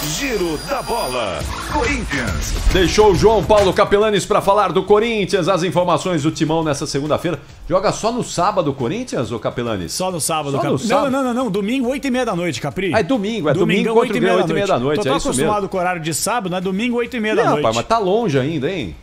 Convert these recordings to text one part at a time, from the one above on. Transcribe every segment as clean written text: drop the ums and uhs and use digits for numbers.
Giro da Bola. Corinthians. Deixou o João Paulo Capelanes para falar do Corinthians. As informações do Timão nessa segunda-feira. Joga só no sábado o Corinthians, ô Capelanes? Só no sábado, Só no sábado? Não. Domingo, 8h30 da noite, Capri. Ah, é domingo contra o Grêmio, 8h30 da noite. Tô É isso acostumado mesmo. com o horário de sábado, né? Domingo, 8h30 da noite. Rapaz, mas tá longe ainda, hein?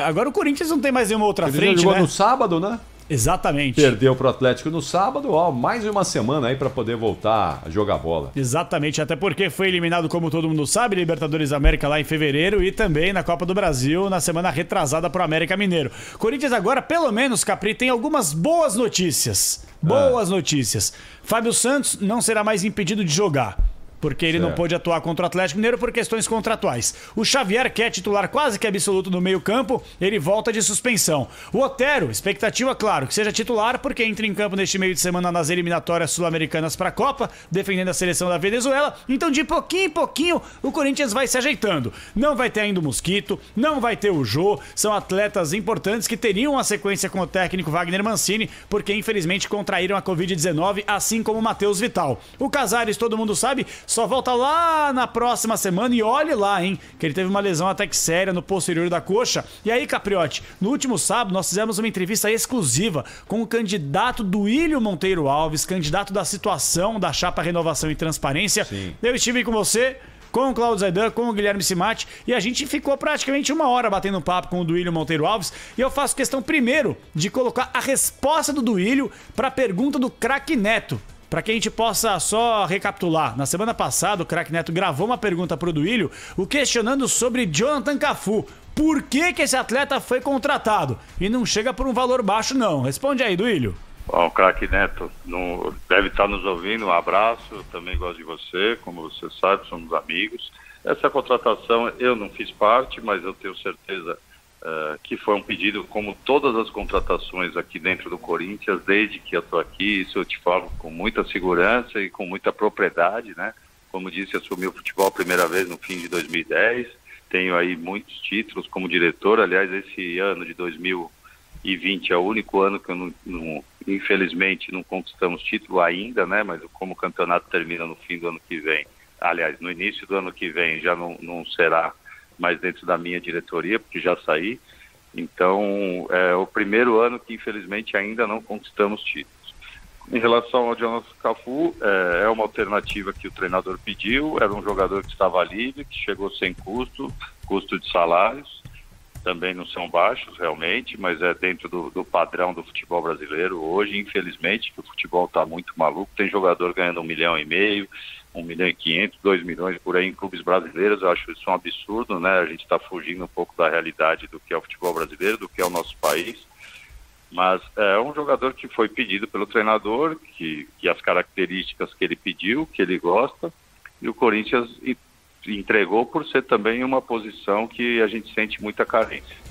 Agora o Corinthians não tem mais nenhuma outra Ele frente, jogou né? no sábado, né? Exatamente. Perdeu pro Atlético no sábado, ó, mais uma semana aí pra poder voltar a jogar bola. Exatamente, até porque foi eliminado, como todo mundo sabe, Libertadores da América lá em fevereiro e também na Copa do Brasil na semana retrasada pro América Mineiro. Corinthians agora, pelo menos, Capri, tem algumas boas notícias. Boas notícias. Fábio Santos não será mais impedido de jogar, porque ele não pôde atuar contra o Atlético Mineiro por questões contratuais. O Xavier, que é titular quase que absoluto no meio-campo, ele volta de suspensão. O Otero, expectativa, claro, que seja titular, porque entra em campo neste meio de semana nas eliminatórias sul-americanas para a Copa, defendendo a seleção da Venezuela. Então, de pouquinho em pouquinho, o Corinthians vai se ajeitando. Não vai ter ainda o Mosquito, não vai ter o Jô, são atletas importantes que teriam uma sequência com o técnico Wagner Mancini, porque infelizmente contraíram a Covid-19, assim como o Matheus Vital. O Casares, todo mundo sabe, só volta lá na próxima semana e olhe lá, hein, que ele teve uma lesão até que séria no posterior da coxa. E aí, Capriotti, no último sábado nós fizemos uma entrevista exclusiva com o candidato Duílio Monteiro Alves, candidato da situação da chapa Renovação e Transparência. Sim. Eu estive com você, com o Claudio Zaidan, com o Guilherme Simati, e a gente ficou praticamente uma hora batendo um papo com o Duílio Monteiro Alves, e eu faço questão primeiro de colocar a resposta do Duílio para a pergunta do craque Neto. Para que a gente possa só recapitular, na semana passada o craque Neto gravou uma pergunta pro Duílio, o questionando sobre Jonathan Cafu. Por que esse atleta foi contratado? E não chega por um valor baixo, não. Responde aí, Duílio. Bom, o craque Neto deve estar nos ouvindo, um abraço, eu também gosto de você, como você sabe, somos amigos. Essa contratação eu não fiz parte, mas eu tenho certeza que foi um pedido, como todas as contratações aqui dentro do Corinthians, desde que eu estou aqui, isso eu te falo com muita segurança e com muita propriedade, né? Como disse, assumi o futebol a primeira vez no fim de 2010, tenho aí muitos títulos como diretor, aliás, esse ano de 2020 é o único ano que eu infelizmente não conquistamos título ainda, né? Mas como o campeonato termina no fim do ano que vem, aliás, no início do ano que vem já não será mais dentro da minha diretoria, porque já saí. Então, é o primeiro ano que, infelizmente, ainda não conquistamos títulos. Em relação ao Jonathan Cafu, é uma alternativa que o treinador pediu, era um jogador que estava livre, que chegou sem custo de salários, também não são baixos, realmente, mas é dentro do padrão do futebol brasileiro. Hoje, infelizmente, que o futebol está muito maluco, tem jogador ganhando 1,5 milhão, 1,5 milhão, 2 milhões por aí em clubes brasileiros. Eu acho isso um absurdo, né? A gente está fugindo um pouco da realidade do que é o futebol brasileiro, do que é o nosso país. Mas é um jogador que foi pedido pelo treinador, que as características que ele pediu, que ele gosta, e o Corinthians entregou por ser também uma posição que a gente sente muita carência.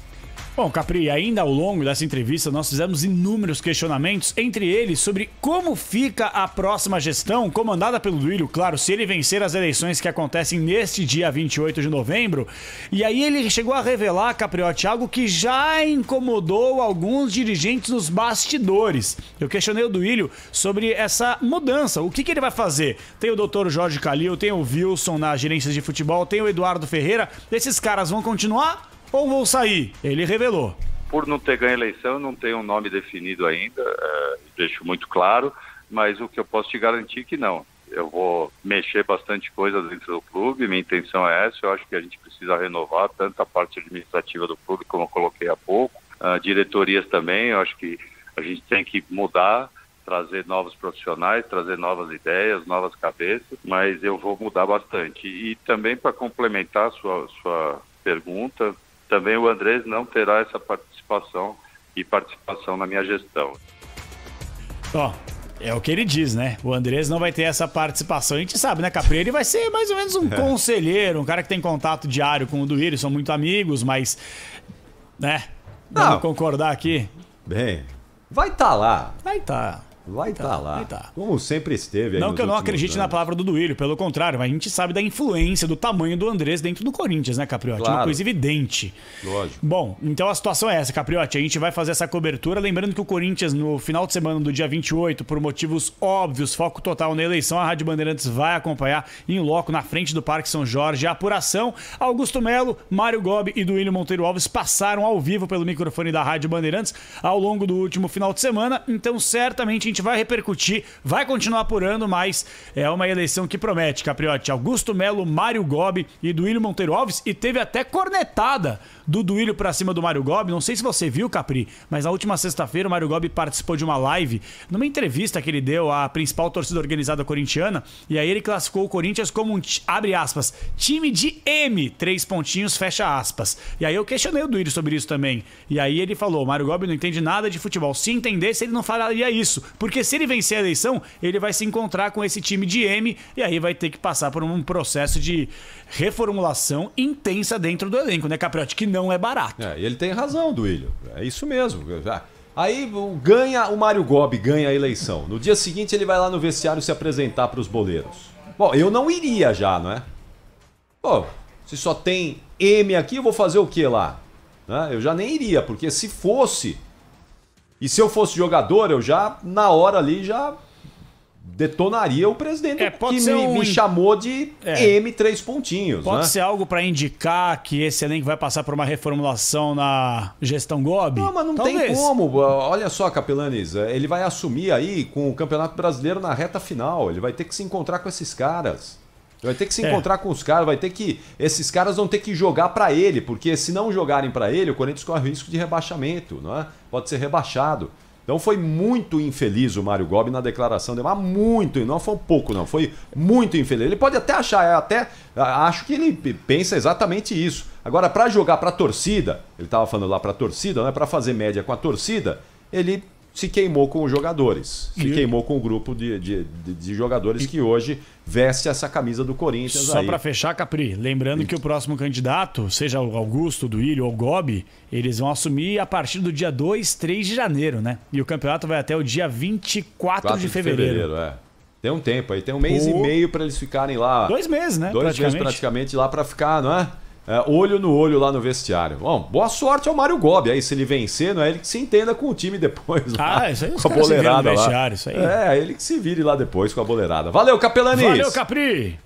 Bom, Capri, ainda ao longo dessa entrevista nós fizemos inúmeros questionamentos, entre eles sobre como fica a próxima gestão, comandada pelo Duílio, claro, se ele vencer as eleições que acontecem neste dia 28 de novembro. E aí ele chegou a revelar, Capriotti, algo que já incomodou alguns dirigentes nos bastidores. Eu questionei o Duílio sobre essa mudança, o que ele vai fazer? Tem o Dr. Jorge Calil, tem o Wilson na gerência de futebol, tem o Eduardo Ferreira, esses caras vão continuar ou vão sair? Ele revelou. Por não ter ganho a eleição, não tem um nome definido ainda, deixo muito claro, mas o que eu posso te garantir é que não. Eu vou mexer bastante coisa dentro do clube, minha intenção é essa, eu acho que a gente precisa renovar tanto a parte administrativa do clube, como eu coloquei há pouco, diretorias também, eu acho que a gente tem que mudar, trazer novos profissionais, trazer novas ideias, novas cabeças, mas eu vou mudar bastante. E também para complementar a sua pergunta, também o Andrés não terá essa participação na minha gestão. Ó, é o que ele diz, né? O Andrés não vai ter essa participação. A gente sabe, né, Capri? Ele vai ser mais ou menos um conselheiro, um cara que tem contato diário com o Duílio, são muito amigos, mas, né? Vamos concordar aqui? Bem, vai estar lá. Vai tá. Vai estar lá. vai tá. Como sempre esteve aí. Não nos que eu não últimos acredite na anos. palavra do Duílio, pelo contrário, mas a gente sabe da influência, do tamanho do Andrés dentro do Corinthians, né, Capriotti? Claro. Uma coisa evidente. Lógico. Bom, então a situação é essa, Capriotti. A gente vai fazer essa cobertura. Lembrando que o Corinthians, no final de semana do dia 28, por motivos óbvios, foco total na eleição, a Rádio Bandeirantes vai acompanhar em loco, na frente do Parque São Jorge, a apuração. Augusto Melo, Mário Gobi e Duílio Monteiro Alves passaram ao vivo pelo microfone da Rádio Bandeirantes ao longo do último final de semana. Então, certamente, a gente vai repercutir, vai continuar apurando, mas é uma eleição que promete, Capriotti. Augusto Melo, Mário Gobi e Duílio Monteiro Alves, e teve até cornetada do Duílio pra cima do Mário Gobi. Não sei se você viu, Capri, mas na última sexta-feira o Mário Gobi participou de uma live, numa entrevista que ele deu à principal torcida organizada corintiana, e aí ele classificou o Corinthians como um, abre aspas, time de M, 3 pontinhos, fecha aspas. E aí eu questionei o Duílio sobre isso também. E aí ele falou, Mário Gobi não entende nada de futebol. Se entendesse, ele não falaria isso, porque se ele vencer a eleição, ele vai se encontrar com esse time de M, e aí vai ter que passar por um processo de reformulação intensa dentro do elenco, né, Capriotti? Que não é barato. E ele tem razão, Duílio. É isso mesmo. Aí ganha o Mário Gobi, ganha a eleição. No dia seguinte ele vai lá no vestiário se apresentar para os boleiros. Bom, eu não iria já, não é? Pô, se só tem M aqui, eu vou fazer o que lá? Né? Eu já nem iria, porque se fosse... E se eu fosse jogador, eu já, na hora ali, já detonaria o presidente que me chamou de M 3 pontinhos. Pode né? ser algo para indicar que esse elenco vai passar por uma reformulação na gestão Gobi? Não, mas não Talvez. tem como. Olha só, Capelanes, ele vai assumir aí com o Campeonato Brasileiro na reta final. Ele vai ter que se encontrar com esses caras. Vai ter que se encontrar com os caras, vai ter que... Esses caras vão ter que jogar pra ele, porque se não jogarem pra ele, o Corinthians corre risco de rebaixamento, não é? Pode ser rebaixado. Então foi muito infeliz o Mário Gobi na declaração dele, mas muito, não foi um pouco não, foi muito infeliz. Ele pode até achar, acho que ele pensa exatamente isso. Agora, pra jogar pra torcida, ele tava falando lá pra torcida, não é? Pra fazer média com a torcida, ele... se queimou com os jogadores, se queimou com o grupo de jogadores que hoje veste essa camisa do Corinthians. Só para fechar, Capri, lembrando que o próximo candidato, seja o Augusto, o Duílio ou o Gobi, eles vão assumir a partir do dia 2, 3 de janeiro, né? E o campeonato vai até o dia 24 de fevereiro. Tem um tempo aí, tem um mês e meio para eles ficarem lá. 2 meses, né? 2 meses praticamente lá para ficar, não é? Olho no olho lá no vestiário. Bom, boa sorte ao Mário Gobi. Aí, se ele vencer, não é ele que se entenda com o time depois. Lá, isso aí com a boleirada lá. Isso aí. Ele que se vire lá depois com a boleirada. Valeu, Capelanis! Valeu, Capri!